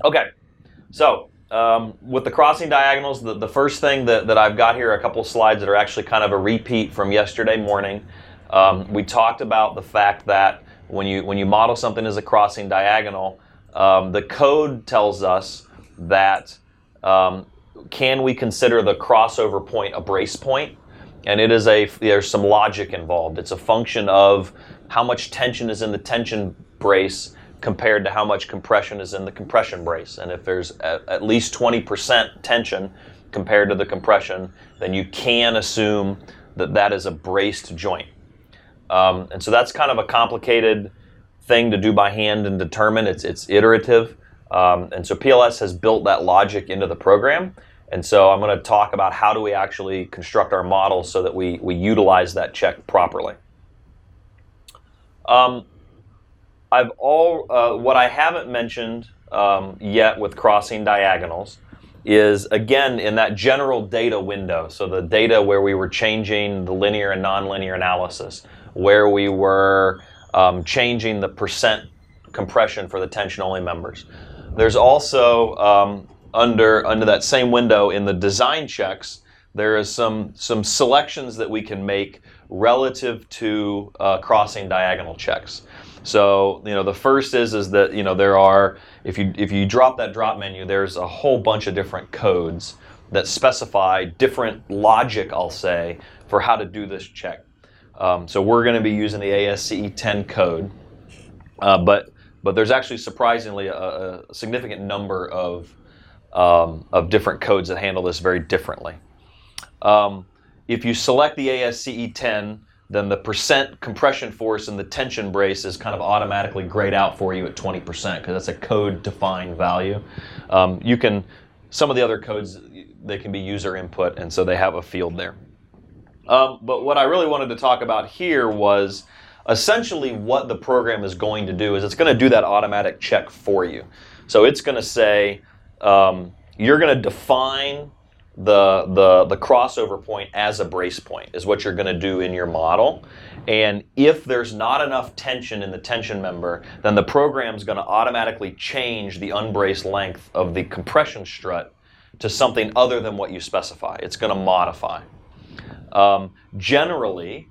Okay, so with the crossing diagonals, the first thing that I've got here are a couple of slides that are actually kind of a repeat from yesterday morning. We talked about the fact that when you model something as a crossing diagonal, the code tells us that can we consider the crossover point a brace point? And there's some logic involved. It's a function of how much tension is in the tension brace compared to how much compression is in the compression brace. And if there's at least 20% tension compared to the compression, then you can assume that that is a braced joint. And so that's kind of a complicated thing to do by hand and determine. It's iterative. And so PLS has built that logic into the program. And so I'm going to talk about how do we actually construct our model so that we utilize that check properly. What I haven't mentioned yet with crossing diagonals is, again, in that general data window, so the data where we were changing the linear and nonlinear analysis, where we were changing the percent compression for the tension-only members. There's also, under that same window in the design checks, there is some selections that we can make relative to crossing diagonal checks. So, the first is that, there are, if you drop that drop menu, there's a whole bunch of different codes that specify different logic, I'll say, for how to do this check. So we're going to be using the ASCE 10 code, but there's actually surprisingly a significant number of different codes that handle this very differently. If you select the ASCE 10, then the percent compression force in the tension brace is kind of automatically grayed out for you at 20% because that's a code-defined value. Some of the other codes, they can be user input, and so they have a field there. But what I really wanted to talk about here was essentially what the program is going to do is it's going to do that automatic check for you. So it's going to say, you're going to define the crossover point as a brace point is what you're going to do in your model. And if there's not enough tension in the tension member, then the program's going to automatically change the unbraced length of the compression strut to something other than what you specify. It's going to modify. Generally,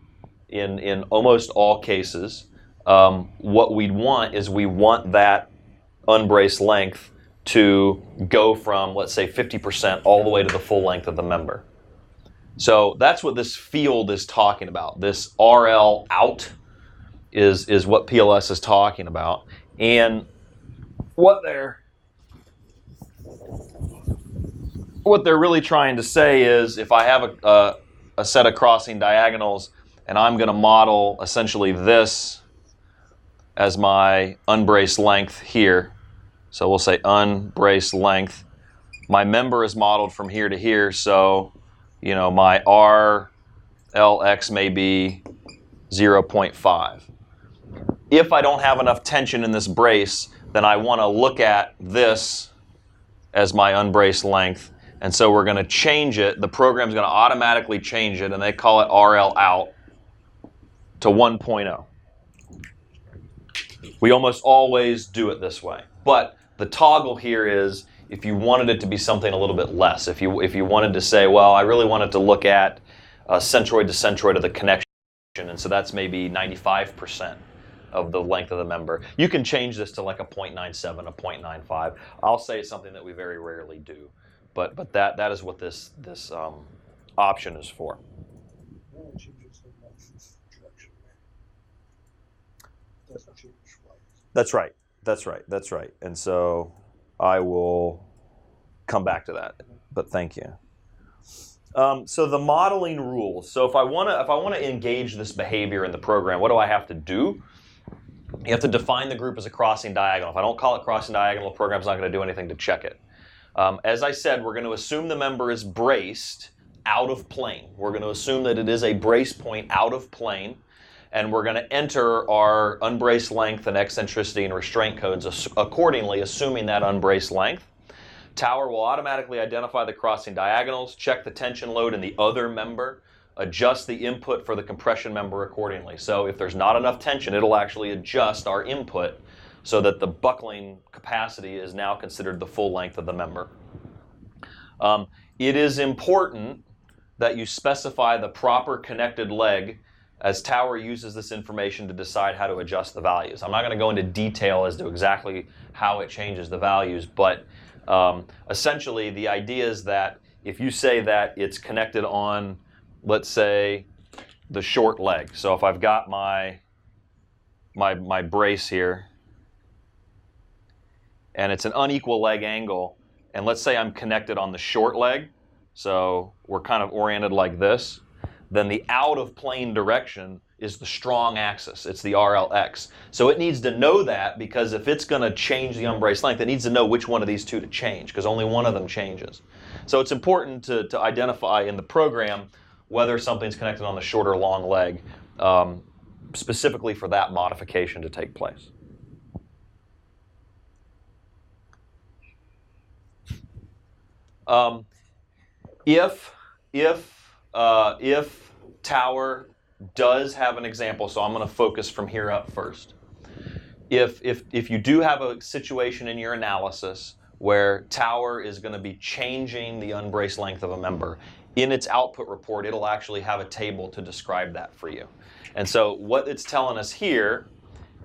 in almost all cases, what we want that unbraced length to go from, let's say, 50% all the way to the full length of the member. So that's what this field is talking about. This RL out is what PLS is talking about. And what they're really trying to say is, if I have a set of crossing diagonals and I'm going to model essentially this as my unbraced length here, so we'll say unbraced length. My member is modeled from here to here, so my RLX may be 0.5. If I don't have enough tension in this brace, then I want to look at this as my unbraced length, and so we're going to change it. The program's going to automatically change it, and they call it RL out to 1.0. We almost always do it this way, but the toggle here is if you wanted it to be something a little bit less. If you wanted to say, well, I really wanted to look at centroid to centroid of the connection, and so that's maybe 95% of the length of the member. You can change this to like a 0.97, a 0.95. I'll say it's something that we very rarely do, but that is what this option is for. That's right. And so I will come back to that, but thank you. So the modeling rules. So if I want to engage this behavior in the program, what do I have to do? You have to define the group as a crossing diagonal. If I don't call it crossing diagonal, the program's not going to do anything to check it. As I said, we're going to assume the member is braced out of plane. We're going to assume that it is a brace point out of plane. And we're going to enter our unbraced length and eccentricity and restraint codes accordingly, assuming that unbraced length. Tower will automatically identify the crossing diagonals, check the tension load in the other member, adjust the input for the compression member accordingly. So if there's not enough tension, it'll actually adjust our input so that the buckling capacity is now considered the full length of the member. It is important that you specify the proper connected leg as Tower uses this information to decide how to adjust the values. I'm not going to go into detail as to exactly how it changes the values, but essentially the idea is that if you say that it's connected on, let's say, the short leg. So if I've got my brace here, and it's an unequal leg angle, and let's say I'm connected on the short leg, so we're kind of oriented like this, then the out of plane direction is the strong axis. It's the RLX. So it needs to know that, because if it's going to change the unbraced length, it needs to know which one of these two to change, because only one of them changes. So it's important to identify in the program whether something's connected on the short or long leg, specifically for that modification to take place. If Tower does have an example, so I'm going to focus from here up first. If you do have a situation in your analysis where Tower is going to be changing the unbraced length of a member, in its output report, it'll actually have a table to describe that for you. And so what it's telling us here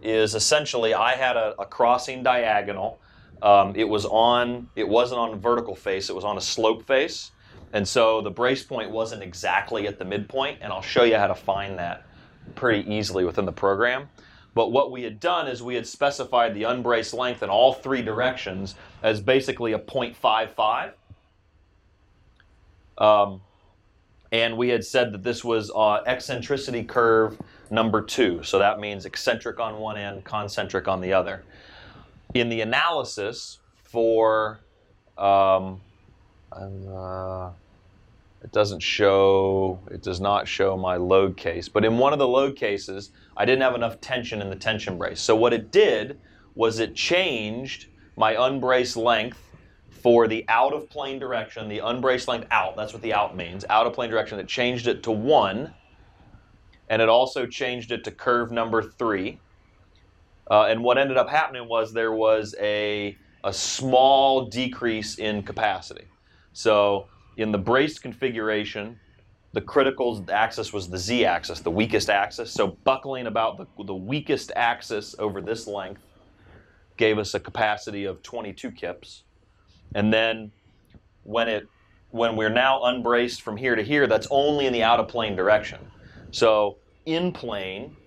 is essentially I had a crossing diagonal. It wasn't on a vertical face, it was on a slope face. And so the brace point wasn't exactly at the midpoint, and I'll show you how to find that pretty easily within the program. But what we had done is we had specified the unbraced length in all three directions as basically a 0.55. And we had said that this was eccentricity curve number 2. So that means eccentric on one end, concentric on the other. In the analysis for, it does not show my load case, but in one of the load cases, I didn't have enough tension in the tension brace. So what it did was it changed my unbraced length for the out of plane direction, the unbraced length out, that's what the out means, out of plane direction. It changed it to 1, and it also changed it to curve number 3. And what ended up happening was there was a small decrease in capacity. So in the braced configuration, the critical axis was the z-axis, the weakest axis. So buckling about the weakest axis over this length gave us a capacity of 22 kips. And then when we're now unbraced from here to here, that's only in the out of plane direction. So in plane,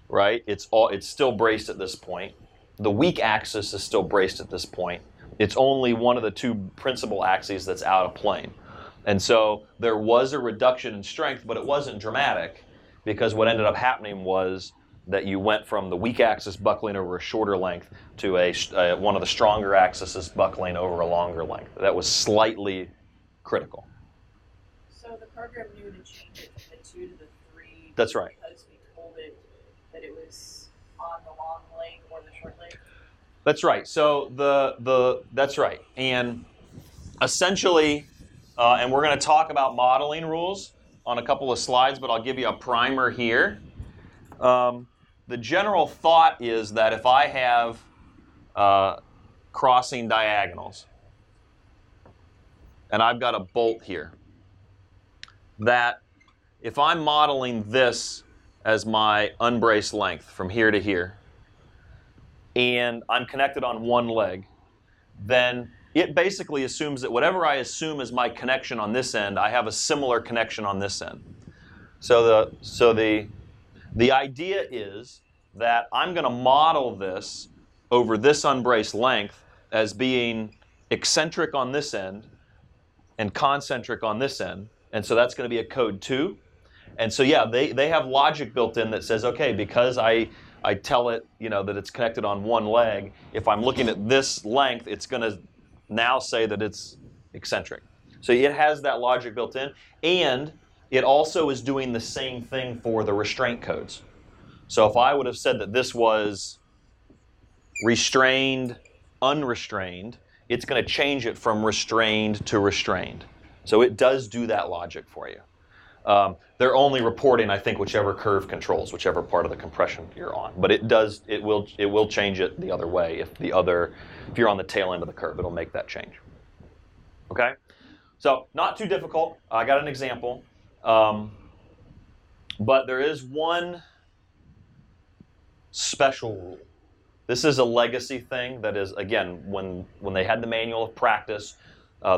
right, it's still braced at this point. The weak axis is still braced at this point. It's only one of the two principal axes that's out of plane. And so there was a reduction in strength, but it wasn't dramatic, because what ended up happening was that you went from the weak axis buckling over a shorter length to one of the stronger axes buckling over a longer length. That was slightly critical. So the program knew to change it from the 2 to the 3. That's right. Because we told it that it was on the long leg or the short leg. That's right. So that's right. And essentially, and we're going to talk about modeling rules on a couple of slides, but I'll give you a primer here. The general thought is that if I have crossing diagonals, and I've got a bolt here, that if I'm modeling this as my unbraced length from here to here, and I'm connected on one leg, then it basically assumes that whatever I assume is my connection on this end, I have a similar connection on this end. So the idea is that I'm going to model this over this unbraced length as being eccentric on this end and concentric on this end. And so that's going to be a code 2. And so yeah, they have logic built in that says, okay, because I tell it, that it's connected on one leg, if I'm looking at this length, it's going to now say that it's eccentric. So it has that logic built in, and it also is doing the same thing for the restraint codes. So if I would have said that this was restrained, unrestrained, it's going to change it from restrained to restrained. So it does do that logic for you. They're only reporting, I think, whichever curve controls, whichever part of the compression you're on. But it will change it the other way if you're on the tail end of the curve, it'll make that change. Okay, so not too difficult. I got an example, but there is one special rule. This is a legacy thing that is, again, when they had the manual of practice,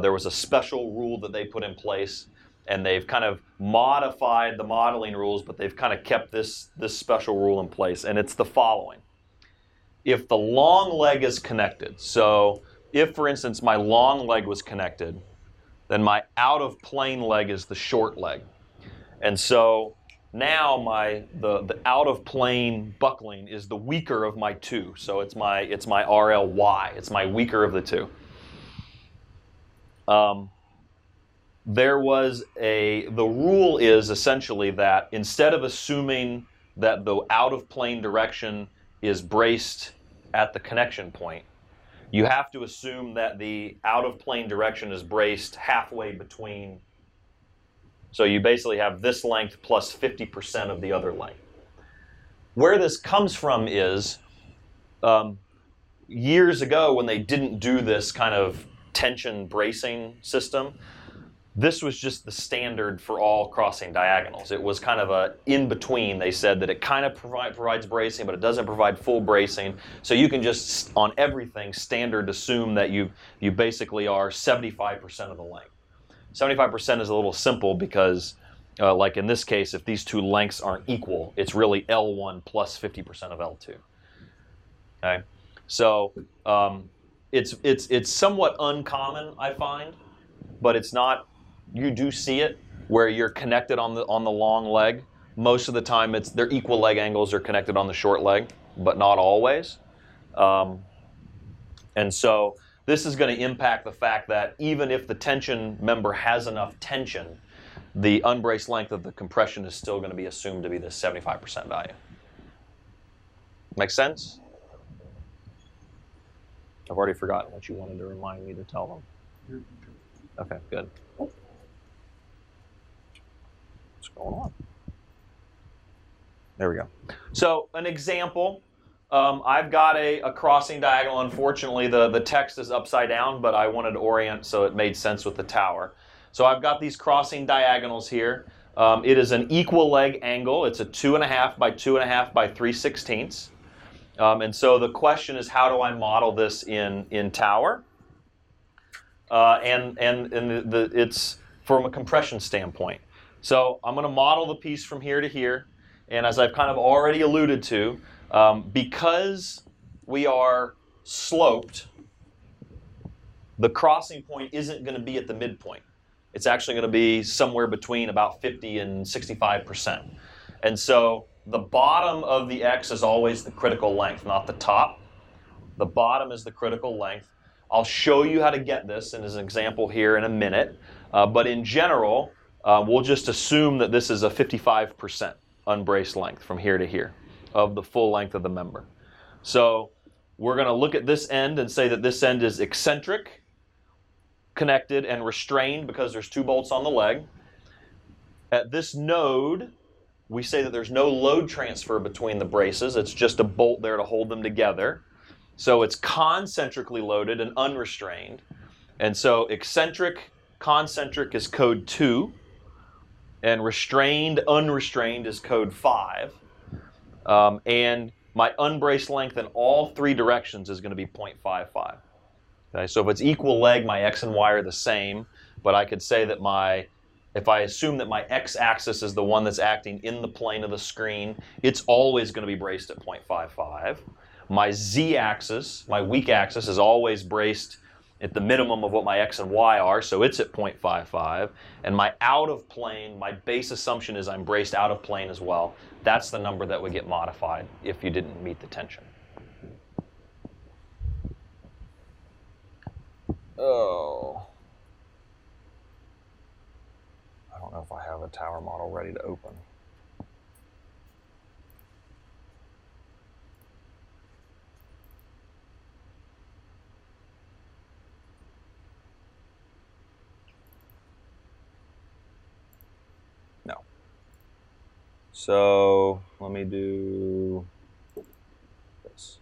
there was a special rule that they put in place, and they've kind of modified the modeling rules, but they've kind of kept this special rule in place, and it's the following. If the long leg is connected, so if, for instance, my long leg was connected, then my out-of-plane leg is the short leg. And so now the out-of-plane buckling is the weaker of my two. So it's my RLY. It's my weaker of the two. The rule is essentially that instead of assuming that the out-of-plane direction is braced at the connection point, you have to assume that the out-of-plane direction is braced halfway between. So you basically have this length plus 50% of the other length. Where this comes from is years ago when they didn't do this kind of tension bracing system, this was just the standard for all crossing diagonals. It was kind of a in-between. They said that it kind of provides bracing, but it doesn't provide full bracing. So you can just, on everything, standard assume that you basically are 75% of the length. 75% is a little simple because, like in this case, if these two lengths aren't equal, it's really L1 plus 50% of L2. Okay, so it's somewhat uncommon, I find, but it's not. You do see it where you're connected on the long leg. Most of the time, they're equal leg angles are connected on the short leg, but not always. And so this is going to impact the fact that even if the tension member has enough tension, the unbraced length of the compression is still going to be assumed to be this 75% value. Make sense? I've already forgotten what you wanted to remind me to tell them. Okay, good. What's going on? There we go. So an example. I've got a crossing diagonal. Unfortunately, the text is upside down, but I wanted to orient so it made sense with the tower. So I've got these crossing diagonals here. It is an equal leg angle. It's a 2.5 by 2.5 by 3/16. And so the question is, how do I model this in tower? It's from a compression standpoint. So I'm going to model the piece from here to here. And as I've kind of already alluded to, because we are sloped, the crossing point isn't going to be at the midpoint. It's actually going to be somewhere between about 50 and 65%. And so the bottom of the X is always the critical length, not the top. The bottom is the critical length. I'll show you how to get this as an example here in a minute. But in general, we'll just assume that this is a 55% unbraced length from here to here of the full length of the member. So we're going to look at this end and say that this end is eccentric, connected, and restrained because there's two bolts on the leg. At this node, we say that there's no load transfer between the braces. It's just a bolt there to hold them together. So it's concentrically loaded and unrestrained. And so eccentric, concentric is code 2. And restrained, unrestrained is code 5. And my unbraced length in all three directions is going to be 0.55. Okay, so if it's equal leg, my X and Y are the same. But I could say that if I assume that my X-axis is the one that's acting in the plane of the screen, it's always going to be braced at 0.55. My Z-axis, my weak axis, is always braced at the minimum of what my X and Y are, so it's at 0.55. And my out of plane, my base assumption is I'm braced out of plane as well. That's the number that would get modified if you didn't meet the tension. Oh. I don't know if I have a tower model ready to open. No. So let me do this.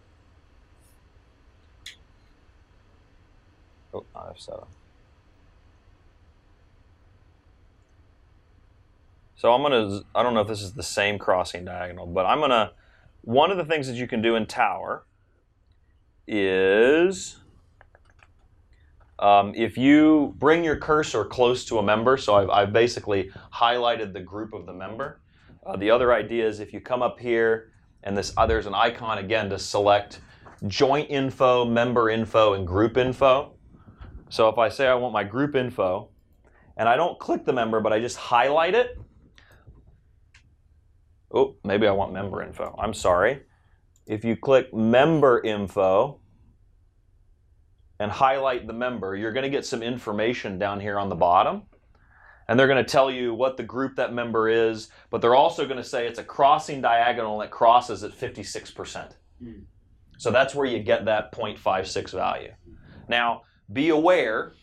Oh, not F7. So I'm gonna, I don't know if this is the same crossing diagonal, but I'm gonna, one of the things that you can do in Tower is if you bring your cursor close to a member, so I've basically highlighted the group of the member. The other idea is if you come up here and there's an icon again to select joint info, member info, and group info. So if I say I want my group info, and I don't click the member, but I just highlight it. Oh, maybe I want member info. I'm sorry. If you click member info and highlight the member, you're going to get some information down here on the bottom. And they're going to tell you what the group that member is, but they're also going to say it's a crossing diagonal that crosses at 56%. So that's where you get that 0.56 value. Now, be aware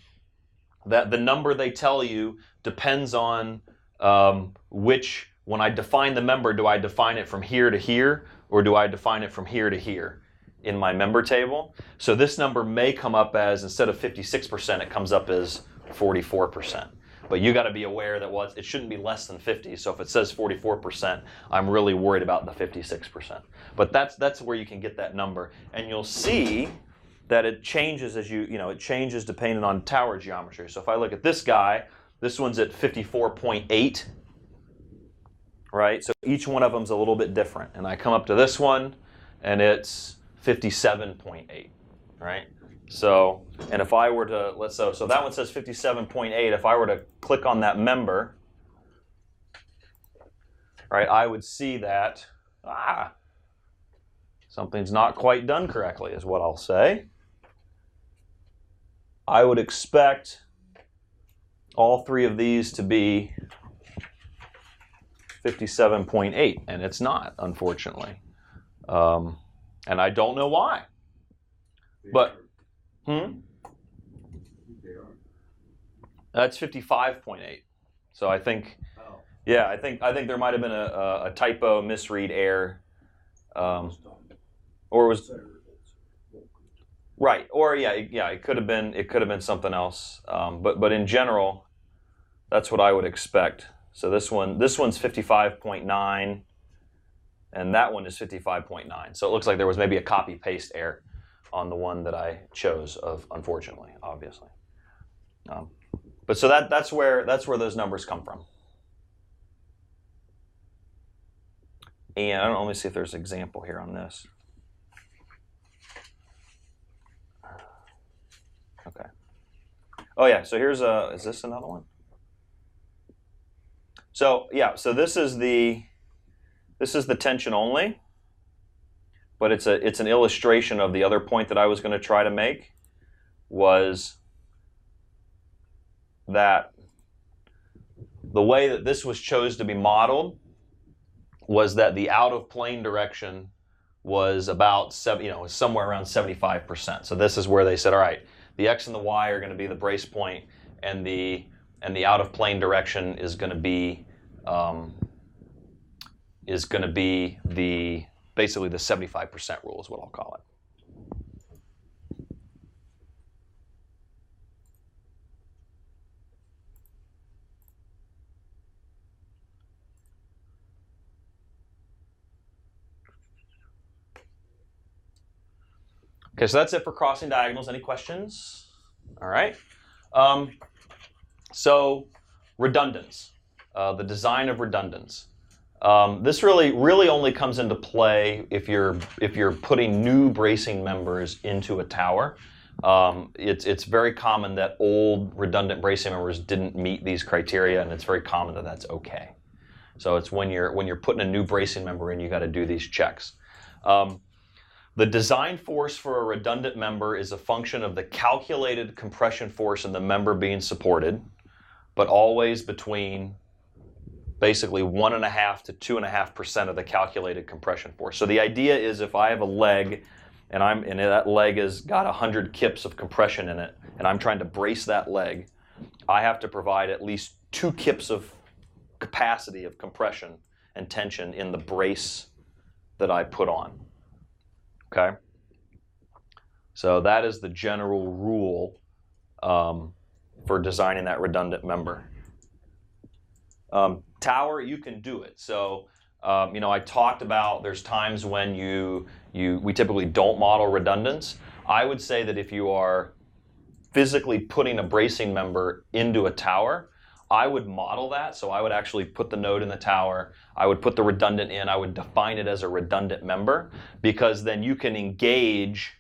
that the number they tell you depends on when I define the member, do I define it from here to here, or do I define it from here to here in my member table? So this number may come up as, instead of 56%, it comes up as 44%. But you got to be aware that, well, it shouldn't be less than 50. So if it says 44%, I'm really worried about the 56%. But that's where you can get that number. And you'll see that it changes as it changes depending on tower geometry. So if I look at this guy, this one's at 54.8. Right? So each one of them's a little bit different. And I come up to this one, and it's 57.8, right? So, and if I were to, so that one says 57.8. If I were to click on that member, right, I would see that, something's not quite done correctly is what I'll say. I would expect all three of these to be 57.8, and it's not, unfortunately. And I don't know why. But, that's 55.8. So I think, yeah, I think there might have been a typo, misread, error, or it was right, or it could have been something else. But in general, that's what I would expect. So this one's 55.9, and that one is 55.9. So it looks like there was maybe a copy-paste error on the one that I chose, unfortunately, obviously. But so that's where those numbers come from. And I don't know, let me see if there's an example here on this. Okay. Oh yeah, so here's is this another one? So yeah, so this is the tension only, but it's an illustration of the other point that I was going to try to make, was that the way that this was chose to be modeled was that the out of plane direction was about somewhere around 75%. So this is where they said, all right, the x and the y are going to be the brace point, and the out of plane direction is going to be basically the 75% rule is what I'll call it. Okay, so that's it for crossing diagonals. Any questions? All right. So redundance, the design of redundance. This really only comes into play if you're putting new bracing members into a tower. It's very common that old redundant bracing members didn't meet these criteria, and it's very common that that's okay. So it's when you're putting a new bracing member in, you got to do these checks. The design force for a redundant member is a function of the calculated compression force in the member being supported, but always between basically 1.5 to 2.5% of the calculated compression force. So the idea is, if I have a leg and that leg has got 100 kips of compression in it, and I'm trying to brace that leg, I have to provide at least 2 kips of capacity of compression, and tension in the brace that I put on. Okay? So that is the general rule for designing that redundant member. Tower, you can do it. So, I talked about there's times when we typically don't model redundance. I would say that if you are physically putting a bracing member into a tower, I would model that. So I would actually put the node in the tower. I would put the redundant in. I would define it as a redundant member, because then you can engage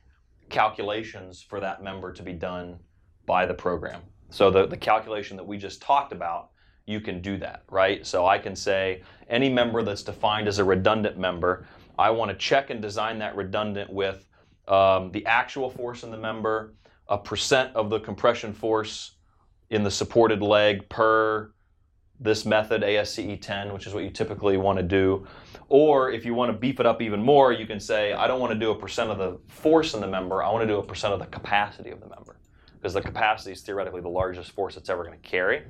calculations for that member to be done by the program. So the calculation that we just talked about, you can do that, right? So I can say any member that's defined as a redundant member, I want to check and design that redundant with the actual force in the member, a percent of the compression force in the supported leg per this method, ASCE 10, which is what you typically want to do. Or if you want to beef it up even more, you can say, I don't want to do a percent of the force in the member, I want to do a percent of the capacity of the member. Because the capacity is theoretically the largest force it's ever going to carry.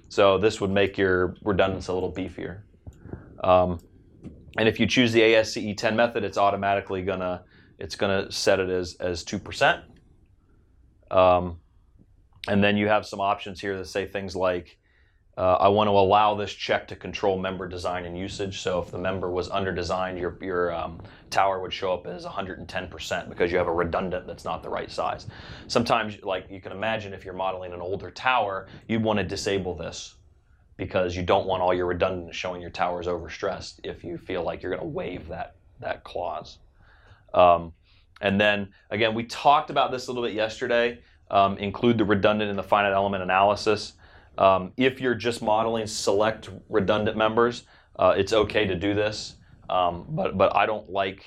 So this would make your redundance a little beefier. And if you choose the ASCE 10 method, it's automatically gonna set it as 2%. And then you have some options here that say things like, I want to allow this check to control member design and usage. So if the member was under-designed, your tower would show up as 110% because you have a redundant that's not the right size. Sometimes, like you can imagine, if you're modeling an older tower, you'd want to disable this because you don't want all your redundant showing your tower is overstressed if you feel like you're going to waive that clause. And then, again, we talked about this a little bit yesterday. Include the redundant in the finite element analysis. If you're just modeling select redundant members, it's okay to do this, but I don't like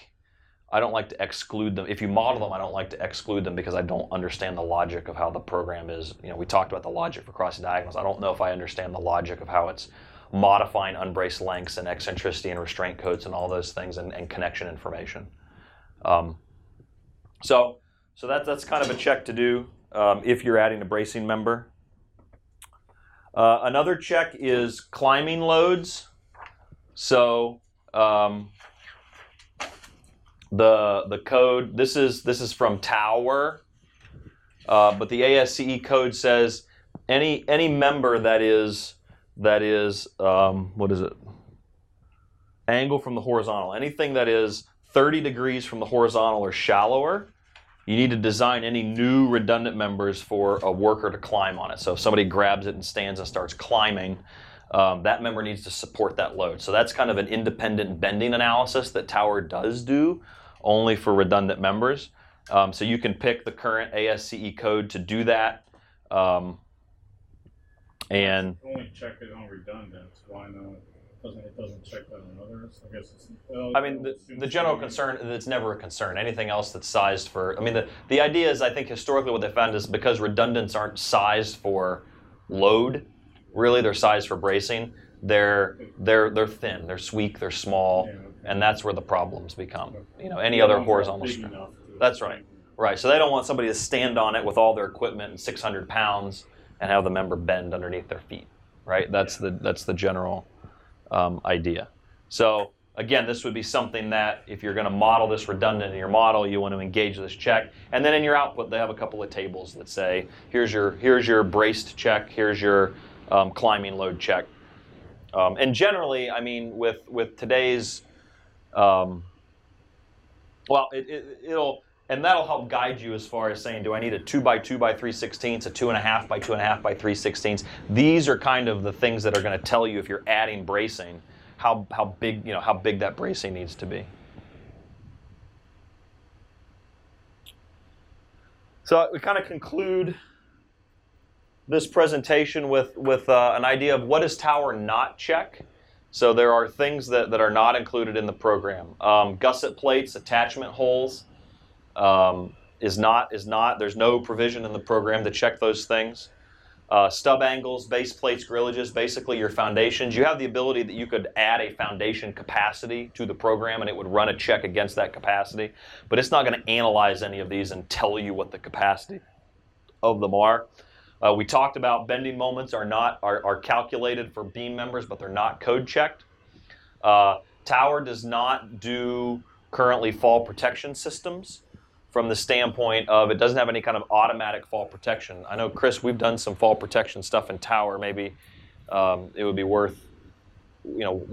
to exclude them. If you model them, I don't like to exclude them because I don't understand the logic of how the program is. We talked about the logic for crossing diagonals. I don't know if I understand the logic of how it's modifying unbraced lengths and eccentricity and restraint codes and all those things and connection information. So that's kind of a check to do if you're adding a bracing member. Another check is climbing loads. So the code, this is from Tower, but the ASCE code says any member that is what is it? Angle from the horizontal. Anything that is 30 degrees from the horizontal or shallower, you need to design any new redundant members for a worker to climb on it. So if somebody grabs it and stands and starts climbing, that member needs to support that load. So that's kind of an independent bending analysis that Tower does do, only for redundant members. So you can pick the current ASCE code to do that. And only check it on redundant. Why not? It doesn't check that on others. I guess it's. I mean, the general concern, it's never a concern. Anything else that's sized for, I mean, the idea is, I think historically what they found is because redundants aren't sized for load, really they're sized for bracing. They're thin, they're weak, they're small, yeah, okay. And that's where the problems become. Any other horizontal strength. That's right. Right. So they don't want somebody to stand on it with all their equipment and 600 pounds and have the member bend underneath their feet. Right. That's the general idea. So again, this would be something that if you're going to model this redundant in your model, you want to engage this check. And then in your output, they have a couple of tables that say, here's your braced check, here's your climbing load check. And generally, I mean, with today's, that'll help guide you as far as saying, do I need a 2x2 by 3/16, a 2.5 by 2.5 by 3/16? These are kind of the things that are going to tell you if you're adding bracing, how big that bracing needs to be. So we kind of conclude this presentation with an idea of what does Tower not check. So there are things that are not included in the program. Gusset plates, attachment holes. Is not. There's no provision in the program to check those things. Stub angles, base plates, grillages, basically your foundations. You have the ability that you could add a foundation capacity to the program and it would run a check against that capacity, but it's not going to analyze any of these and tell you what the capacity of them are. We talked about bending moments are calculated for beam members, but they're not code checked. Tower does not do currently fall protection systems from the standpoint of it doesn't have any kind of automatic fall protection. I know, Chris, we've done some fall protection stuff in Tower. Maybe it would be worth,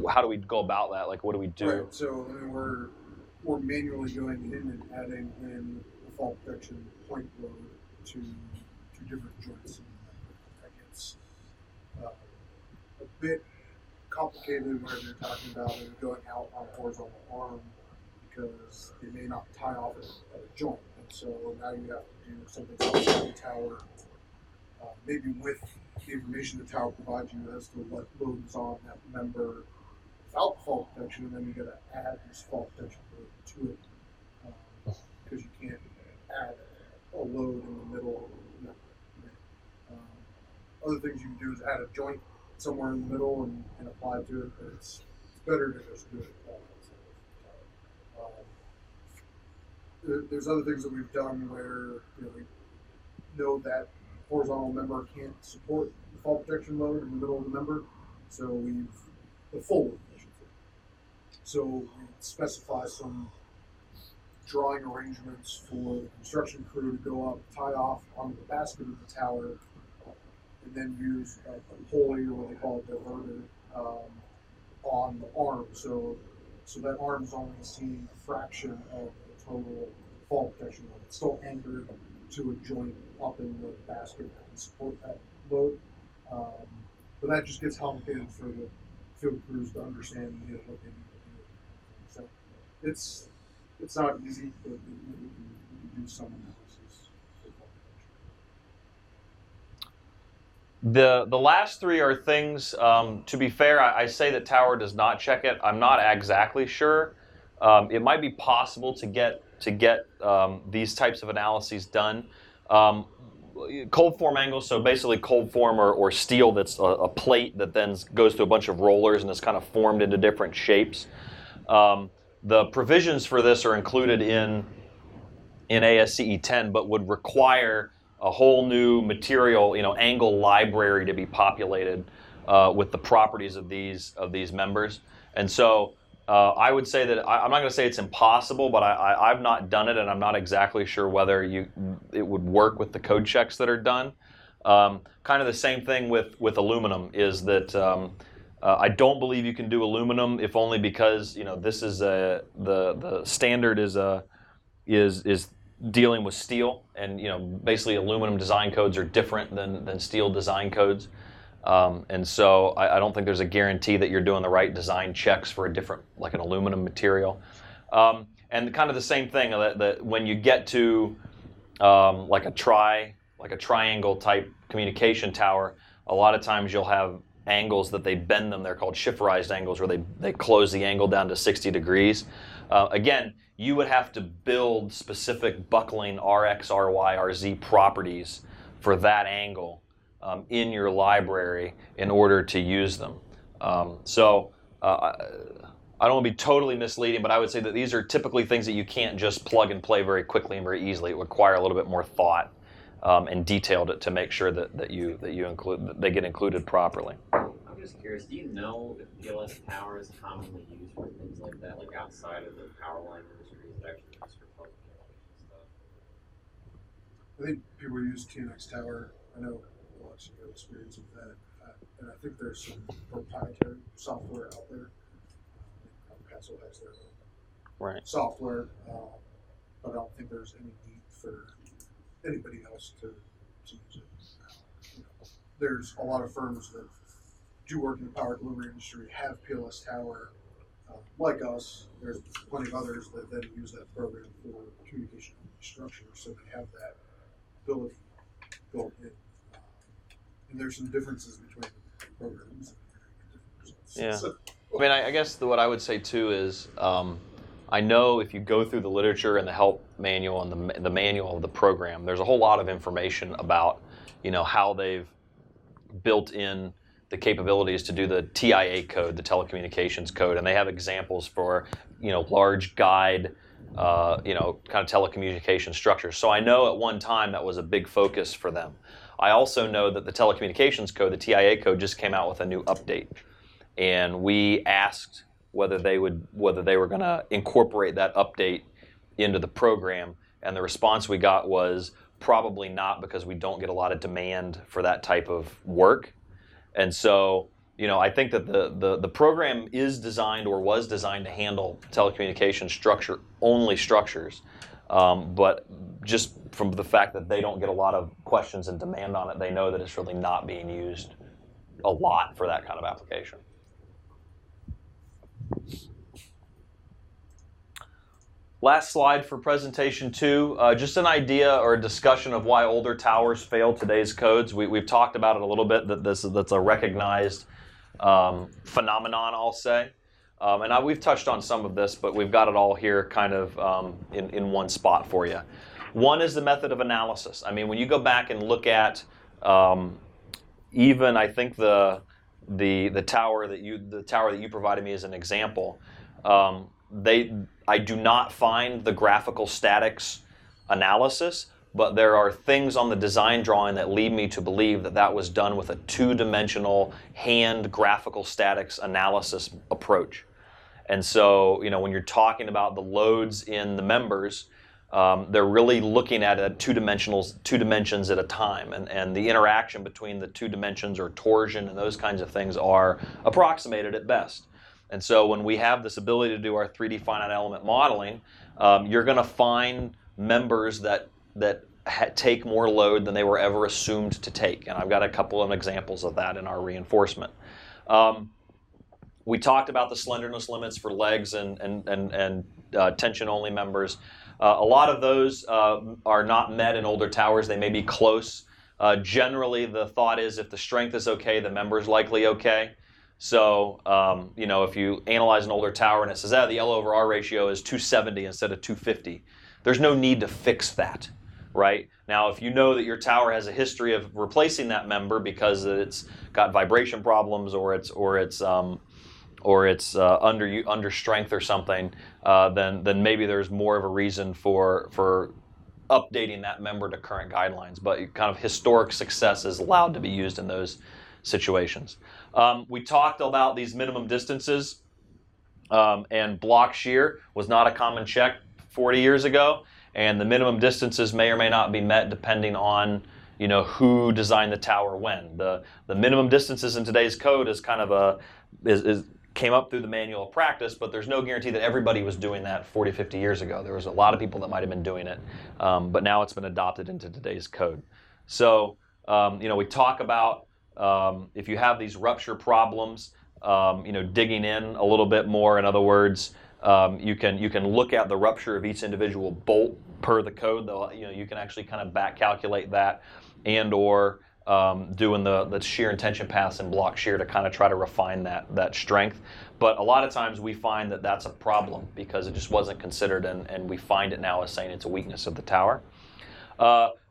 how do we go about that? Like, what do we do? Right. So I mean, we're manually going in and adding in the fall protection point load to different joints. That gets a bit complicated when you're talking about it going out on a horizontal arm because they may not tie off at a joint, and so now you have to do something outside the tower, maybe with the information the tower provides you as to what load is on that member without fall protection, and then you got to add this fall protection load to it because you can't add a load in the middle. Other things you can do is add a joint somewhere in the middle and apply to it, but it's better to just do it all. There's other things that we've done where we know that horizontal member can't support the fall protection load in the middle of the member, so the full load. So we specify some drawing arrangements for the construction crew to go up, tie off onto the basket of the tower, and then use a pulley, or what they call a diverter, on the arm. So that arm is only seeing a fraction of the total fall protection load. It's still anchored to a joint up in the basket that can support that load. But that just gets complicated for the field crews to understand what they need to do. So it's not easy, but we can do some analysis. The last three are things, to be fair, I say that Tower does not check it. I'm not exactly sure. It might be possible to get these types of analyses done. Cold form angles, so basically cold form or steel that's a plate that then goes through a bunch of rollers and is kind of formed into different shapes. The provisions for this are included in ASCE 10, but would require a whole new material, angle library to be populated with the properties of these members. And so I would say that I'm not going to say it's impossible, but I've not done it, and I'm not exactly sure whether it would work with the code checks that are done. Kind of the same thing with aluminum is that I don't believe you can do aluminum, if only because this is the standard is dealing with steel, and basically aluminum design codes are different than steel design codes. And so I don't think there's a guarantee that you're doing the right design checks for a different, like an aluminum material. And kind of the same thing that when you get to like a triangle type communication tower, a lot of times you'll have angles that they bend them. They're called shifterized angles, where they close the angle down to 60 degrees. Again, you would have to build specific buckling RX, RY, RZ properties for that angle in your library in order to use them. So I don't want to be totally misleading, but I would say that these are typically things that you can't just plug and play very quickly and very easily. It would require a little bit more thought and detail to make sure that they get included properly. I'm just curious, do you know if PLS Tower is commonly used for things like that, like outside of the power line industry, is actually used for public stuff? I think people use TNX Tower. I know lots of good experience with that, and I think there's some proprietary software out there. Pencil has their own software, but I don't think there's any need for anybody else to use it. There's a lot of firms that do work in the power delivery industry, have PLS Tower, like us. There's plenty of others that then use that program for communication structure, so they have that ability built in. And there's some differences between programs. Yeah. So, I mean, I guess what I would say too is, I know if you go through the literature and the help manual and the manual of the program, there's a whole lot of information about, how they've built in the capabilities to do the TIA code, the telecommunications code, and they have examples for, large guide, kind of telecommunication structures. So I know at one time that was a big focus for them. I also know that the telecommunications code, the TIA code, just came out with a new update. And we asked whether they were going to incorporate that update into the program. And the response we got was probably not, because we don't get a lot of demand for that type of work. And so, I think that the program is designed, or was designed, to handle telecommunication only structures. But just from the fact that they don't get a lot of questions and demand on it, they know that it's really not being used a lot for that kind of application. Last slide for presentation 2, just an idea or a discussion of why older towers fail today's codes. We've talked about it a little bit, that's a recognized phenomenon, I'll say. And we've touched on some of this, but we've got it all here kind of in one spot for you. One is the method of analysis. I mean, when you go back and look at even, I think, the tower that you provided me as an example, I do not find the graphical statics analysis, but there are things on the design drawing that lead me to believe that that was done with a two-dimensional hand graphical statics analysis approach. And so, when you're talking about the loads in the members, they're really looking at it two dimensions at a time, and the interaction between the two dimensions, or torsion and those kinds of things, are approximated at best. And so when we have this ability to do our 3D finite element modeling, you're going to find members that take more load than they were ever assumed to take. And I've got a couple of examples of that in our reinforcement. We talked about the slenderness limits for legs and tension-only members. A lot of those are not met in older towers. They may be close. Generally, the thought is if the strength is okay, the member's likely okay. So, if you analyze an older tower and it says, the L/R ratio is 270 instead of 250, there's no need to fix that, right? Now, if you know that your tower has a history of replacing that member because it's got vibration problems, or it's under strength or something, then maybe there's more of a reason for updating that member to current guidelines. But kind of historic success is allowed to be used in those situations. We talked about these minimum distances, and block shear was not a common check 40 years ago, and the minimum distances may or may not be met depending on who designed the tower when. The minimum distances in today's code is kind of came up through the manual of practice, but there's no guarantee that everybody was doing that 40, 50 years ago. There was a lot of people that might have been doing it, but now it's been adopted into today's code. So, we talk about if you have these rupture problems, digging in a little bit more. In other words, you can look at the rupture of each individual bolt per the code. Though you can actually kind of back calculate that, and/or doing the shear and tension paths in block shear to kind of try to refine that strength. But a lot of times we find that that's a problem because it just wasn't considered, and we find it now as saying it's a weakness of the tower.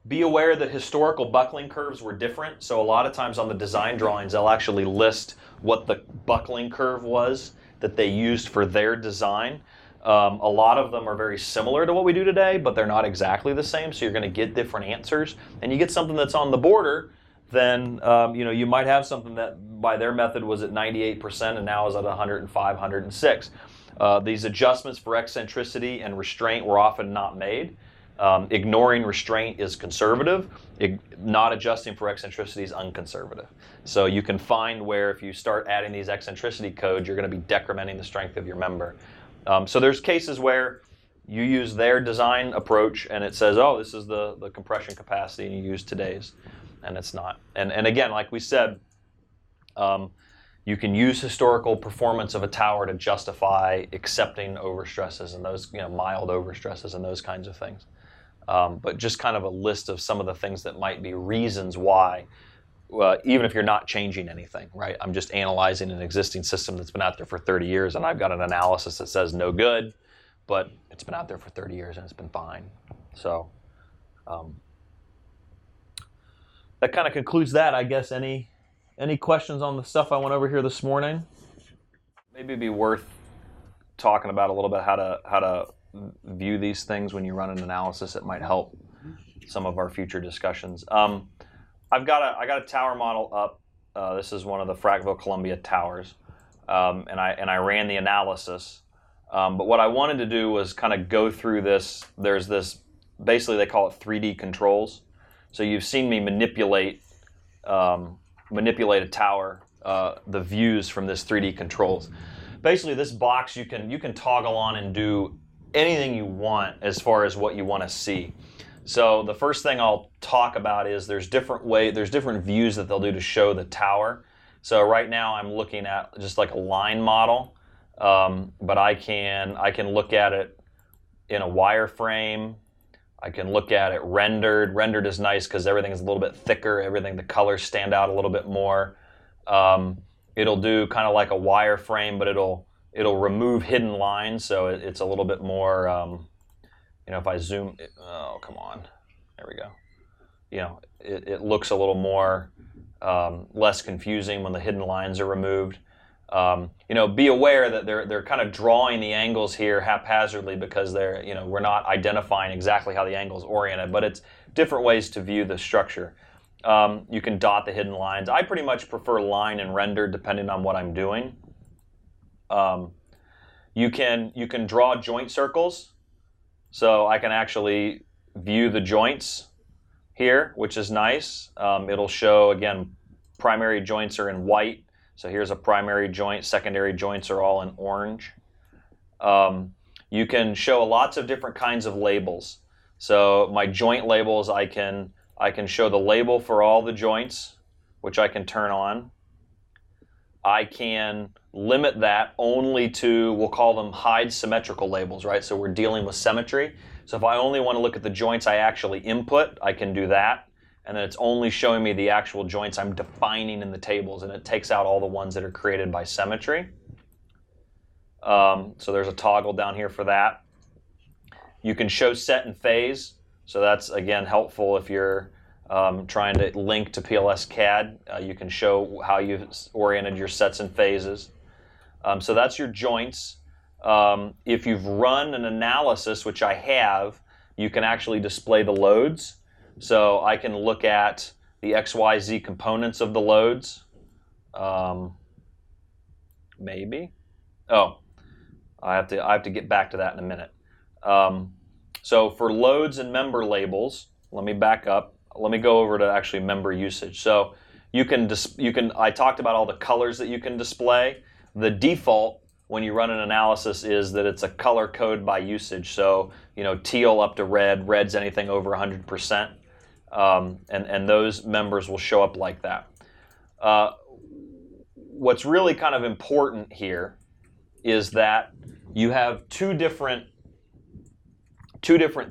Be aware that historical buckling curves were different. So a lot of times on the design drawings, they'll actually list what the buckling curve was that they used for their design. A lot of them are very similar to what we do today, but they're not exactly the same. So you're going to get different answers. And you get something that's on the border, then you might have something that by their method was at 98% and now is at 105, 106. These adjustments for eccentricity and restraint were often not made. Ignoring restraint is conservative. Not adjusting for eccentricity is unconservative. So you can find where if you start adding these eccentricity codes, you're going to be decrementing the strength of your member. So there's cases where you use their design approach and it says, oh, this is the compression capacity, and you use today's, and it's not. And again, like we said, you can use historical performance of a tower to justify accepting overstresses and those mild overstresses and those kinds of things. But just kind of a list of some of the things that might be reasons why, even if you're not changing anything, right? I'm just analyzing an existing system that's been out there for 30 years, and I've got an analysis that says no good, but it's been out there for 30 years and it's been fine. So that kind of concludes that, I guess. Any questions on the stuff I went over here this morning? Maybe it'd be worth talking about a little bit how to view these things when you run an analysis. It might help some of our future discussions. I got a tower model up. This is one of the Frackville Columbia towers. and I ran the analysis. But what I wanted to do was kind of go through this. There's this, basically they call it 3D controls. So you've seen me manipulate a tower, the views from this 3D controls. Basically, this box you can toggle on and do anything you want as far as what you want to see. So the first thing I'll talk about is there's different views that they'll do to show the tower. So right now I'm looking at just like a line model, but I can look at it in a wireframe. I can look at it rendered. Rendered is nice because everything is a little bit thicker. The colors stand out a little bit more. It'll do kind of like a wireframe, but it'll remove hidden lines, so it's a little bit more. If I zoom, oh come on, there we go. It looks a little more less confusing when the hidden lines are removed. Be aware that they're kind of drawing the angles here haphazardly because we're not identifying exactly how the angle is oriented, but it's different ways to view the structure. You can dot the hidden lines. I pretty much prefer line and render depending on what I'm doing. You can draw joint circles, so I can actually view the joints here, which is nice. It'll show, again, primary joints are in white. So here's a primary joint. Secondary joints are all in orange. You can show lots of different kinds of labels. So my joint labels, I can show the label for all the joints, which I can turn on. I can limit that only to, we'll call them hide symmetrical labels, right? So we're dealing with symmetry. So if I only want to look at the joints I actually input, I can do that. And then it's only showing me the actual joints I'm defining in the tables, and it takes out all the ones that are created by symmetry. So there's a toggle down here for that. You can show set and phase. So that's, again, helpful if you're trying to link to PLS CAD. You can show how you've oriented your sets and phases. So that's your joints. If you've run an analysis, which I have, you can actually display the loads. So I can look at the XYZ components of the loads. Maybe. Oh, I have to get back to that in a minute. So for loads and member labels, let me back up. Let me go over to actually member usage. So I talked about all the colors that you can display. The default when you run an analysis is that it's a color code by usage. So teal up to red, red's anything over 100%, and those members will show up like that. What's really kind of important here is that you have two different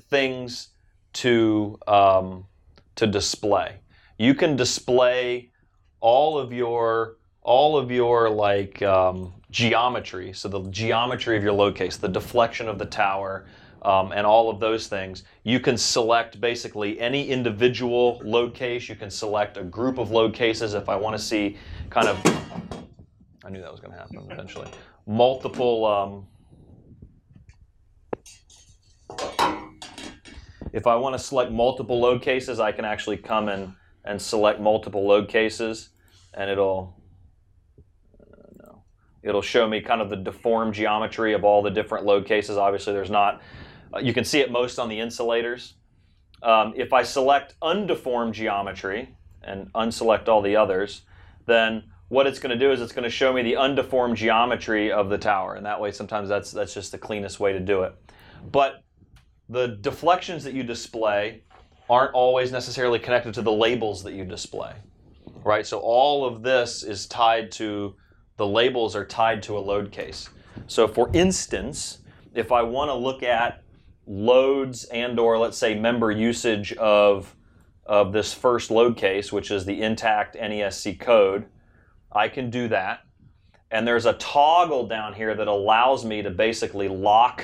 things to display. You can display all of your like geometry, so the geometry of your load case, the deflection of the tower, and all of those things. You can select basically any individual load case. You can select a group of load cases if I want to see kind of, I knew that was going to happen eventually, multiple, if I want to select multiple load cases, I can actually come and select multiple load cases, and it'll show me kind of the deformed geometry of all the different load cases. Obviously, there's not, you can see it most on the insulators. If I select undeformed geometry and unselect all the others, then what it's going to do is it's going to show me the undeformed geometry of the tower, and that way sometimes that's just the cleanest way to do it. But the deflections that you display aren't always necessarily connected to the labels that you display, right? So all of this is tied to, the labels are tied to a load case. So for instance, if I want to look at loads and or let's say member usage of this first load case, which is the intact NESC code, I can do that. And there's a toggle down here that allows me to basically lock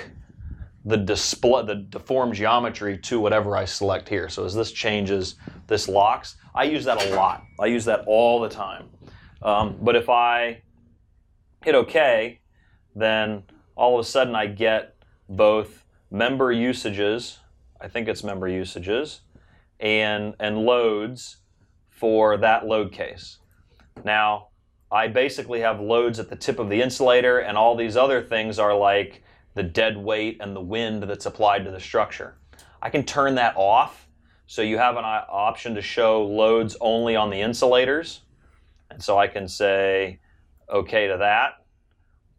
the deformed geometry to whatever I select here. So as this changes, this locks. I use that a lot. I use that all the time. But if I hit OK, then all of a sudden I get both member usages, I think it's member usages, and loads for that load case. Now, I basically have loads at the tip of the insulator, and all these other things are like the dead weight and the wind that's applied to the structure. I can turn that off, so you have an option to show loads only on the insulators. And so I can say OK to that.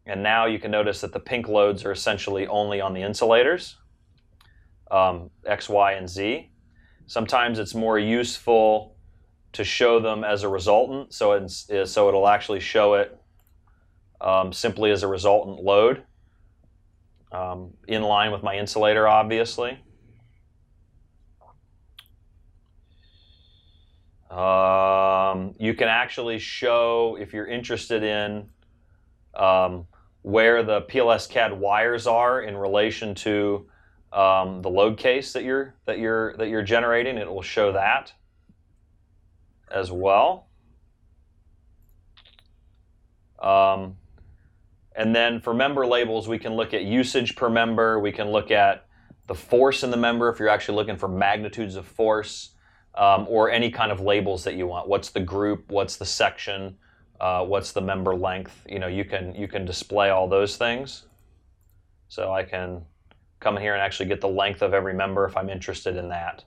And now you can notice that the pink loads are essentially only on the insulators, X, Y, and Z. Sometimes it's more useful to show them as a resultant, so it'll actually show it simply as a resultant load, in line with my insulator, obviously. You can actually show, if you're interested in where the PLS-CAD wires are in relation to the load case that you're generating. It will show that as well. And then for member labels, we can look at usage per member. We can look at the force in the member if you're actually looking for magnitudes of force, or any kind of labels that you want. What's the group? What's the section? What's the member length? You know, you can display all those things. So I can come in here and actually get the length of every member if I'm interested in that.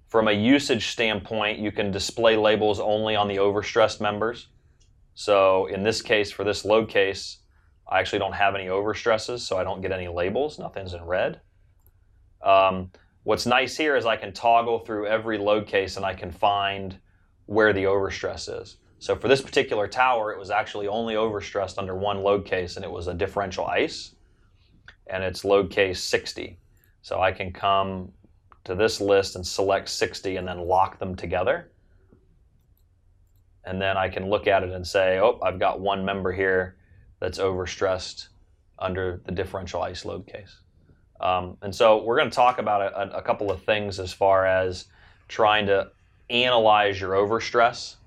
From a usage standpoint, you can display labels only on the overstressed members. So in this case, for this load case, I actually don't have any overstresses, so I don't get any labels. Nothing's in red. What's nice here is I can toggle through every load case and I can find where the overstress is. So for this particular tower, it was actually only overstressed under one load case, and it was a differential ice, and it's load case 60. So I can come to this list and select 60 and then lock them together. And then I can look at it and say, oh, I've got one member here that's overstressed under the differential ice load case. And so we're going to talk about a couple of things as far as trying to analyze your overstress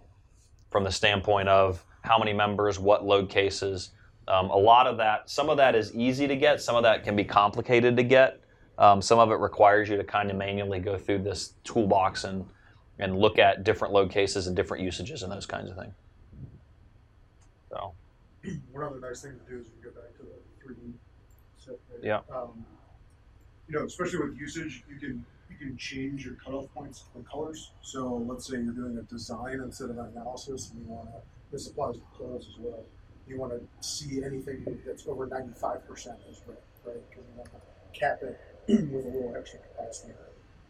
from the standpoint of how many members, what load cases. A lot of that, some of that is easy to get, some of that can be complicated to get. Some of it requires you to kind of manually go through this toolbox and look at different load cases and different usages and those kinds of things. So, one other nice thing to do is you can go back to the 3D set there. Yeah. You know, especially with usage, you can change your cutoff points for colors. So let's say you're doing a design instead of an analysis, and you want to, this applies to clothes as well. You want to see anything that's over 95% as red, right? Because you want to cap it with a little extra capacity.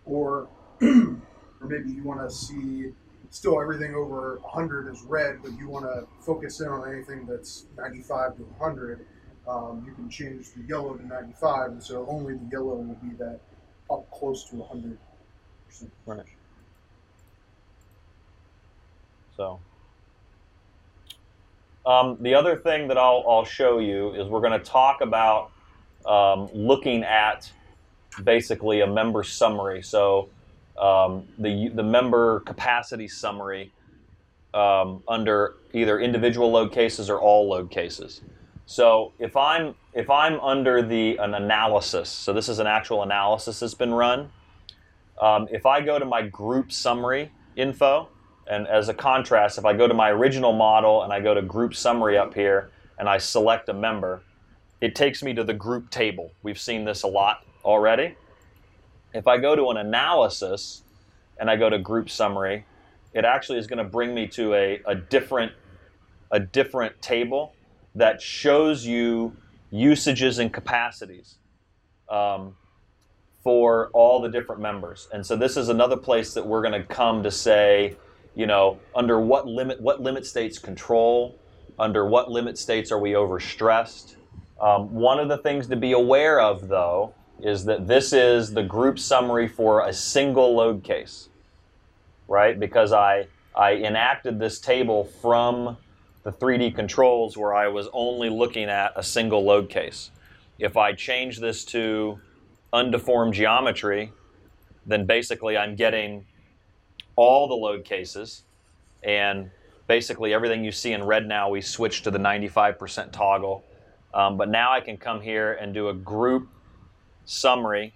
Or maybe you want to see still everything over 100 is red, but you want to focus in on anything that's 95 to 100. You can change the yellow to 95, and so only the yellow will be that up close to 100%. Right. So, the other thing that I'll show you is we're going to talk about looking at basically a member summary. So the member capacity summary under either individual load cases or all load cases. So if I'm under an analysis, so this is an actual analysis that's been run. If I go to my group summary info, and as a contrast, if I go to my original model and I go to group summary up here and I select a member, it takes me to the group table. We've seen this a lot already. If I go to an analysis and I go to group summary, it actually is going to bring me to a different table that shows you usages and capacities for all the different members. And so this is another place that we're going to come to say, you know, under what limit states control, under what limit states are we overstressed. One of the things to be aware of, though, is that this is the group summary for a single load case, right? Because I enacted this table from the 3D controls where I was only looking at a single load case. If I change this to undeformed geometry, then basically I'm getting all the load cases, and basically everything you see in red now, we switched to the 95% toggle. But now I can come here and do a group summary,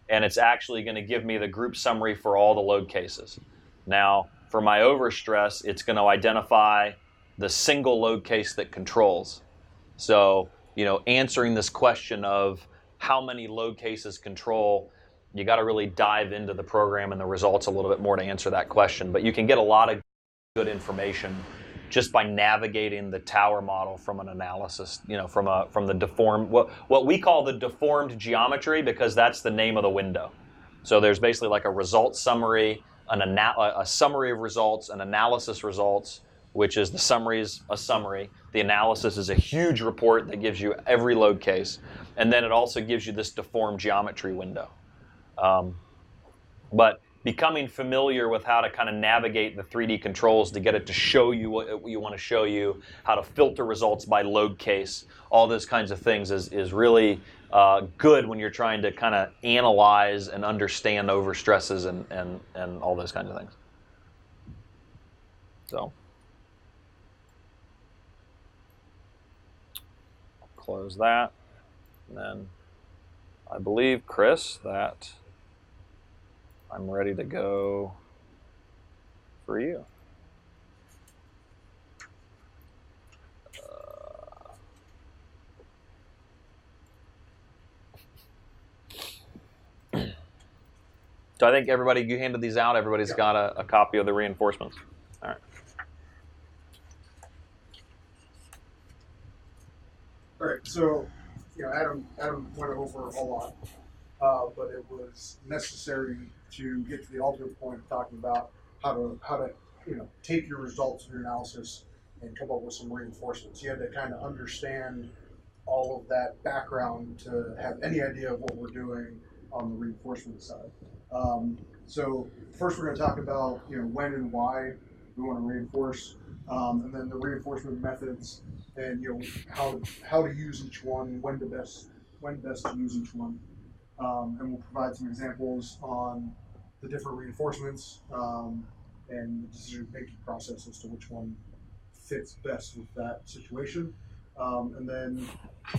and it's actually going to give me the group summary for all the load cases. Now, for my overstress, it's going to identify the single load case that controls. So, answering this question of how many load cases control, you got to really dive into the program and the results a little bit more to answer that question. But you can get a lot of good information just by navigating the tower model from an analysis, from the deformed, what we call the deformed geometry, because that's the name of the window. So there's basically like a results summary, a summary of results, an analysis results, which is the summary is a summary. The analysis is a huge report that gives you every load case. And then it also gives you this deformed geometry window. But becoming familiar with how to kind of navigate the 3D controls to get it to show you what you want to show you, how to filter results by load case, all those kinds of things is really good when you're trying to kind of analyze and understand overstresses and all those kinds of things. So, close that. And then I believe, Chris, that I'm ready to go for you. So I think everybody, you handed these out, everybody's got a copy of the reinforcements. All right. All right, so Adam went over a lot, but it was necessary to get to the ultimate point of talking about how to take your results of your analysis and come up with some reinforcements. You had to kind of understand all of that background to have any idea of what we're doing on the reinforcement side. So first we're going to talk about when and why we want to reinforce, and then the reinforcement methods, and how to use each one, when best to use each one, and we'll provide some examples on the different reinforcements and the decision-making process as to which one fits best with that situation, and then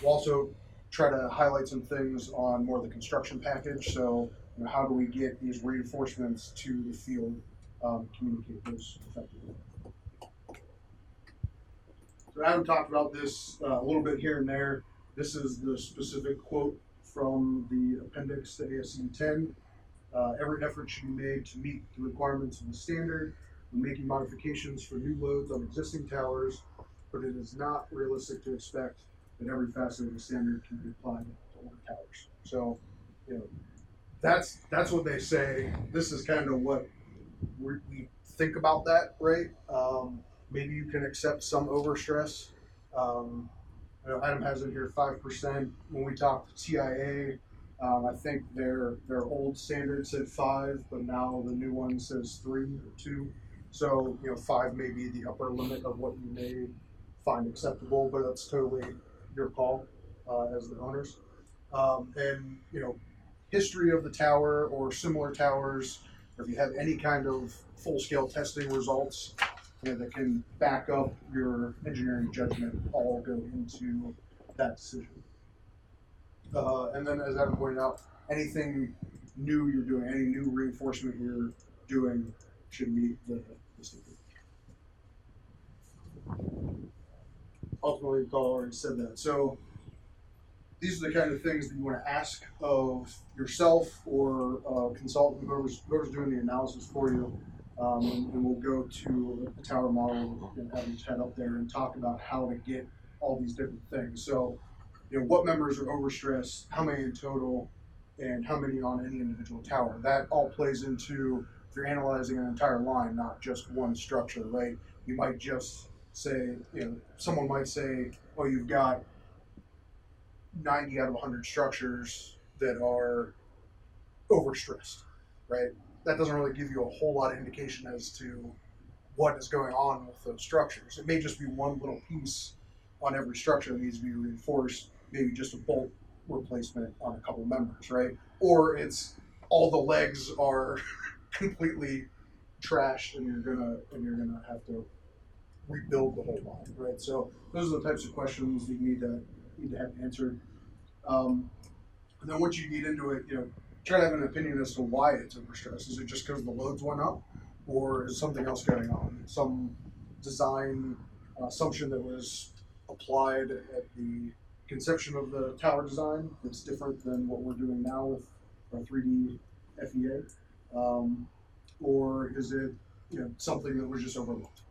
we'll also try to highlight some things on more of the construction package. So how do we get these reinforcements to the field, communicate those effectively. So Adam talked about this a little bit here and there. This is the specific quote from the appendix to ASCE 10. Every effort should be made to meet the requirements of the standard when making modifications for new loads on existing towers, but it is not realistic to expect that every facet of the standard can be applied to older towers. So, that's what they say. This is kind of what we think about that, right? Maybe you can accept some overstress. Adam has in here 5%. When we talk to TIA, I think their old standard said 5, but now the new one says 3 or 2. So 5 may be the upper limit of what you may find acceptable, but that's totally your call as the owners. And history of the tower or similar towers, or if you have any kind of full-scale testing results that can back up your engineering judgment, all go into that decision. And then, as Adam pointed out, anything new you're doing, any new reinforcement you're doing should meet the standard. Ultimately, Paul already said that. So these are the kind of things that you want to ask of yourself or a consultant, whoever's doing the analysis for you. And we'll go to the tower model and have you head up there and talk about how to get all these different things. So, what members are overstressed, how many in total, and how many on any individual tower. That all plays into, if you're analyzing an entire line, not just one structure, right? You might just say, someone might say, oh, you've got 90 out of 100 structures that are overstressed, right? That doesn't really give you a whole lot of indication as to what is going on with those structures. It may just be one little piece on every structure that needs to be reinforced, maybe just a bolt replacement on a couple members, right? Or it's all the legs are completely trashed and you're gonna have to rebuild the whole line, right? So those are the types of questions that you need to have answered. And then once you get into it, try to have an opinion as to why it's overstressed. Is it just because the loads went up, or is something else going on? Some design assumption that was applied at the conception of the tower design that's different than what we're doing now with our 3D FEA, or is it something that was just overlooked?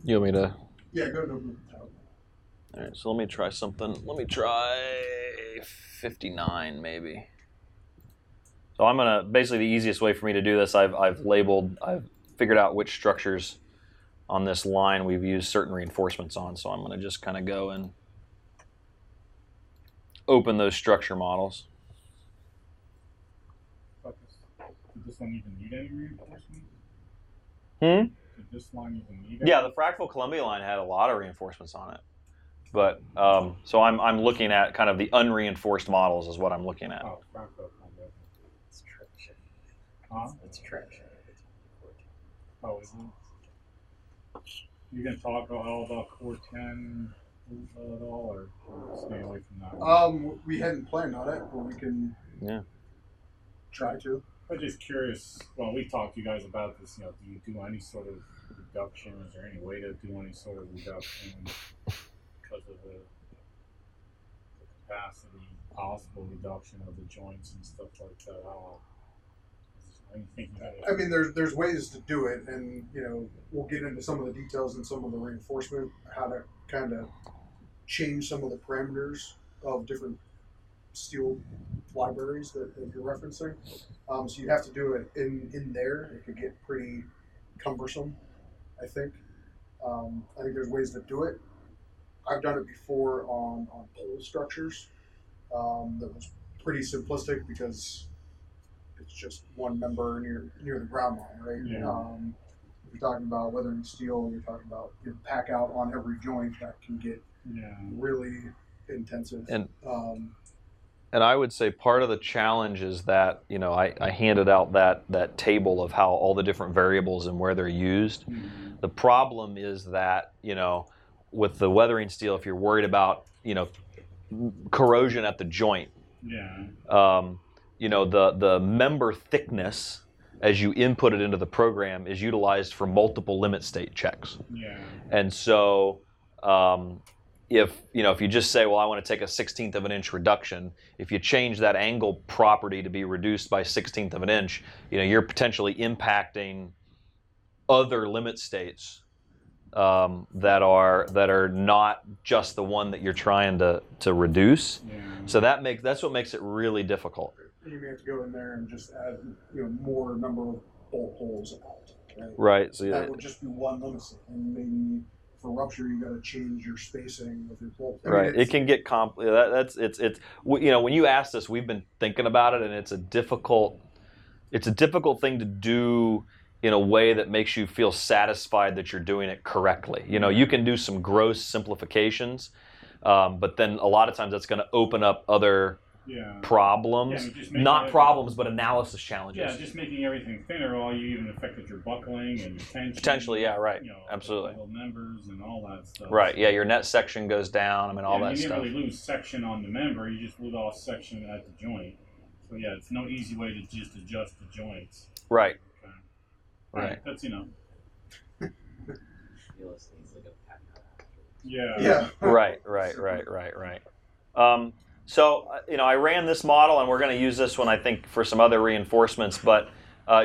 You want me to? Yeah, go to the tower. All right, so let me try something. Let me try 59 maybe. So I'm gonna, basically the easiest way for me to do this, I've figured out which structures on this line we've used certain reinforcements on. So I'm gonna just kind of go and open those structure models. Did this one even need any reinforcement? Hmm? Did this line even need Yeah, the Fractal Columbia line had a lot of reinforcements on it. But, so I'm looking at kind of the unreinforced models is what I'm looking at. Oh, Fractal Columbia. It's traction. Huh? It's traction. Oh, is it? You gonna talk all about Core 10 at all, or stay away from that one? We hadn't planned on it, but we can try to. I'm just curious. Well, we talked to you guys about this. Do you do any sort of reduction? Is there any way to do any sort of reduction because of the capacity, possible reduction of the joints and stuff like that? I mean, there's ways to do it, and we'll get into some of the details and some of the reinforcement, how to kind of change some of the parameters of different steel libraries that you're referencing. So you have to do it in there. It could get pretty cumbersome, I think. I think there's ways to do it. I've done it before on pole structures. That was pretty simplistic because it's just one member near the ground line, right? Yeah. If you're talking about weathering steel, you're talking about pack out on every joint, that can get really intensive. And I would say part of the challenge is that, I handed out that table of how all the different variables and where they're used. Mm-hmm. The problem is that, with the weathering steel, if you're worried about, corrosion at the joint, the member thickness as you input it into the program is utilized for multiple limit state checks. Yeah. And so, if you just say, well, I want to take a 1/16 of an inch reduction, if you change that angle property to be reduced by 1/16 of an inch, you're potentially impacting other limit states that are not just the one that you're trying to reduce. Yeah. So that's what makes it really difficult. You may have to go in there and just add more number of bolt holes out. Right. So that would just be one limit state, and maybe for rupture, you got to change your spacing with your bolt. Right. It can get it's when you asked us, we've been thinking about it, and it's a difficult thing to do in a way that makes you feel satisfied that you're doing it correctly. You can do some gross simplifications, but then a lot of times that's going to open up other problems, not problems, but analysis challenges. Yeah, just making everything thinner, while you even affected your buckling and your tension. Potentially, yeah, right. Absolutely. The members and all that stuff. Right, yeah, your net section goes down, all that stuff. You never really lose section on the member, you just lose off section at the joint. So yeah, it's no easy way to just adjust the joints. Right. Okay. Right. That's, Yeah. Right. So, I ran this model, and we're going to use this one, I think, for some other reinforcements. But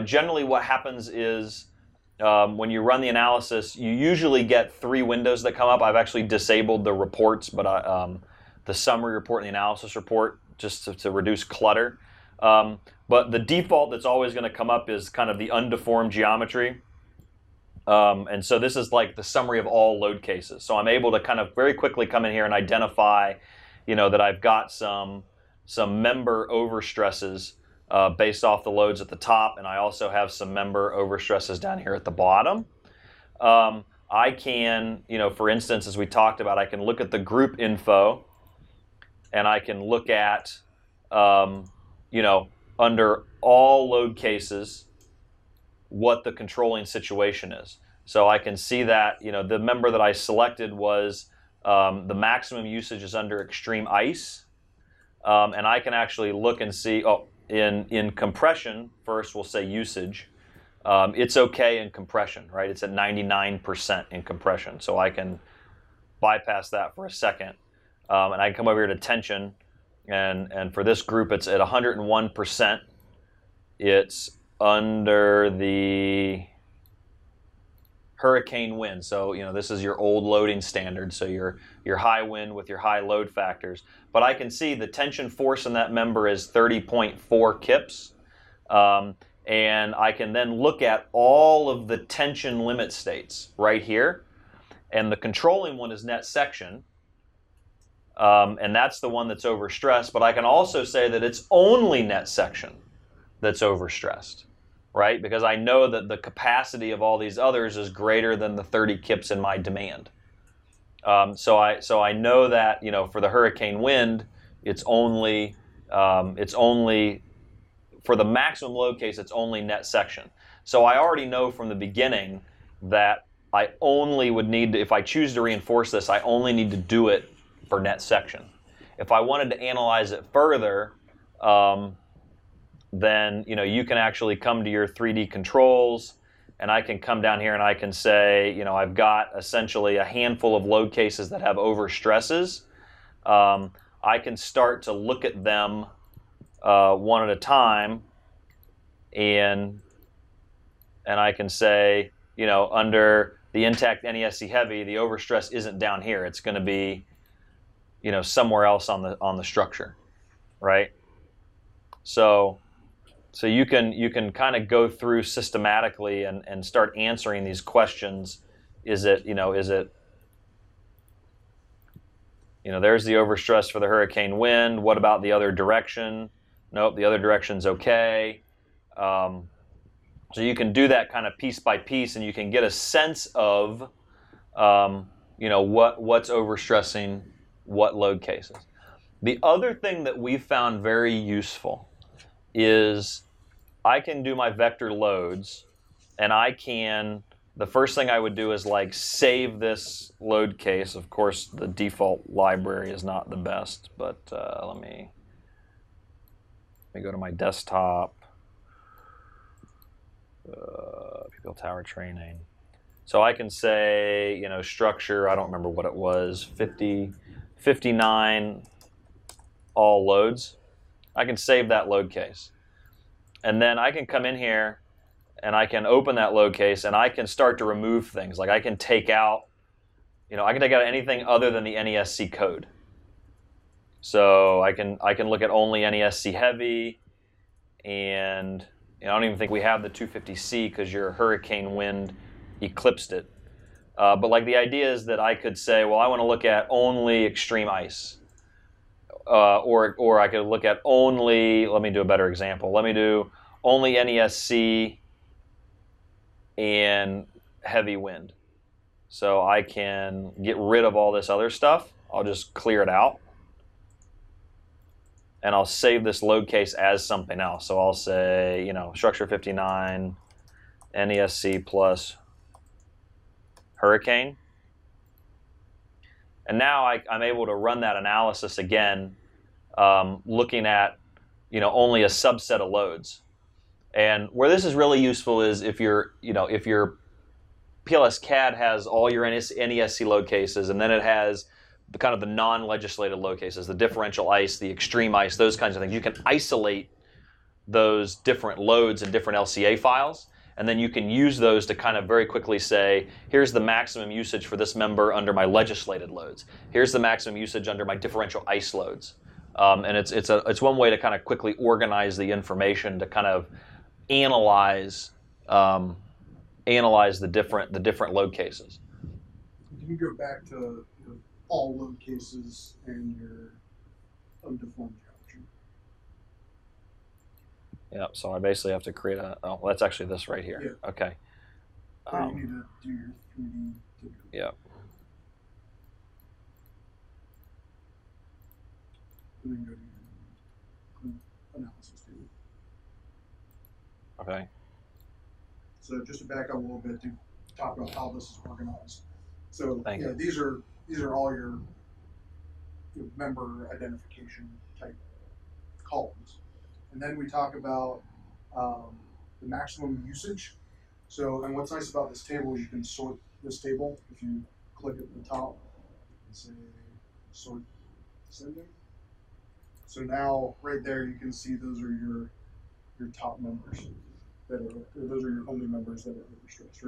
generally what happens is when you run the analysis, you usually get 3 windows that come up. I've actually disabled the reports, but the summary report and the analysis report, just to reduce clutter. But the default that's always going to come up is kind of the undeformed geometry. And so this is like the summary of all load cases. So I'm able to kind of very quickly come in here and identify that I've got some member overstresses based off the loads at the top, and I also have some member overstresses down here at the bottom. I can, for instance, as we talked about, I can look at the group info, and I can look at, under all load cases, what the controlling situation is. So I can see that, the member that I selected was the maximum usage is under extreme ice, and I can actually look and see, in compression, first we'll say usage. It's okay in compression, right? It's at 99% in compression, so I can bypass that for a second, and I can come over here to tension, and for this group, it's at 101%. It's under the hurricane wind, so this is your old loading standard, so your high wind with your high load factors. But I can see the tension force in that member is 30.4 kips, and I can then look at all of the tension limit states right here, and the controlling one is net section, and that's the one that's overstressed. But I can also say that it's only net section that's overstressed, right? Because I know that the capacity of all these others is greater than the 30 kips in my demand. So I know that for the hurricane wind, it's only for the maximum load case, it's only net section. So I already know from the beginning that I only would need to, if I choose to reinforce this, I only need to do it for net section. If I wanted to analyze it further, then you can actually come to your 3D controls, and I can come down here and I can say, I've got essentially a handful of load cases that have overstresses. I can start to look at them one at a time, and I can say, under the intact NESC heavy, the overstress isn't down here. It's going to be, somewhere else on the structure, right? So you can kind of go through systematically and start answering these questions. There's the overstress for the hurricane wind. What about the other direction? Nope, the other direction's okay. So you can do that kind of piece by piece, and you can get a sense of, what's overstressing what load cases. The other thing that we found very useful is I can do my vector loads, and the first thing I would do is save this load case. Of course, the default library is not the best, but let me go to my desktop. People tower training. So I can say, structure, I don't remember what it was, 59 all loads. I can save that load case. And then I can come in here and I can open that load case and I can start to remove things. Like I can take out, anything other than the NESC code. So I can look at only NESC heavy, and I don't even think we have the 250C because your hurricane wind eclipsed it. But the idea is that I could say, well, I want to look at only extreme ice. Or I could look at only, let me do a better example. Let me do only NESC and heavy wind. So I can get rid of all this other stuff. I'll just clear it out. And I'll save this load case as something else. So I'll say, structure 59, NESC plus hurricane. And now I'm able to run that analysis again, looking at, only a subset of loads. And where this is really useful is if your PLS CAD has all your NESC load cases, and then it has the non-legislated load cases, the differential ice, the extreme ice, those kinds of things. You can isolate those different loads in different LCA files, and then you can use those to kind of very quickly say, here's the maximum usage for this member under my legislated loads. Here's the maximum usage under my differential ice loads. And it's one way to kind of quickly organize the information to kind of analyze the different load cases. You can go back to all load cases and your undeformed geometry. Yeah, so I basically have to create that's actually this right here. Yeah. Okay. So you need to do your 3D typical. Yeah. And then go to your analysis table. Okay. So just to back up a little bit to talk about how this is organized. So Thank you. these are all your member identification type columns. And then we talk about the maximum usage. So, and what's nice about this table is you can sort this table if you click at the top and say sort descending. So now, right there, you can see those are your top members that are, those are your only members that are overstressed. Right?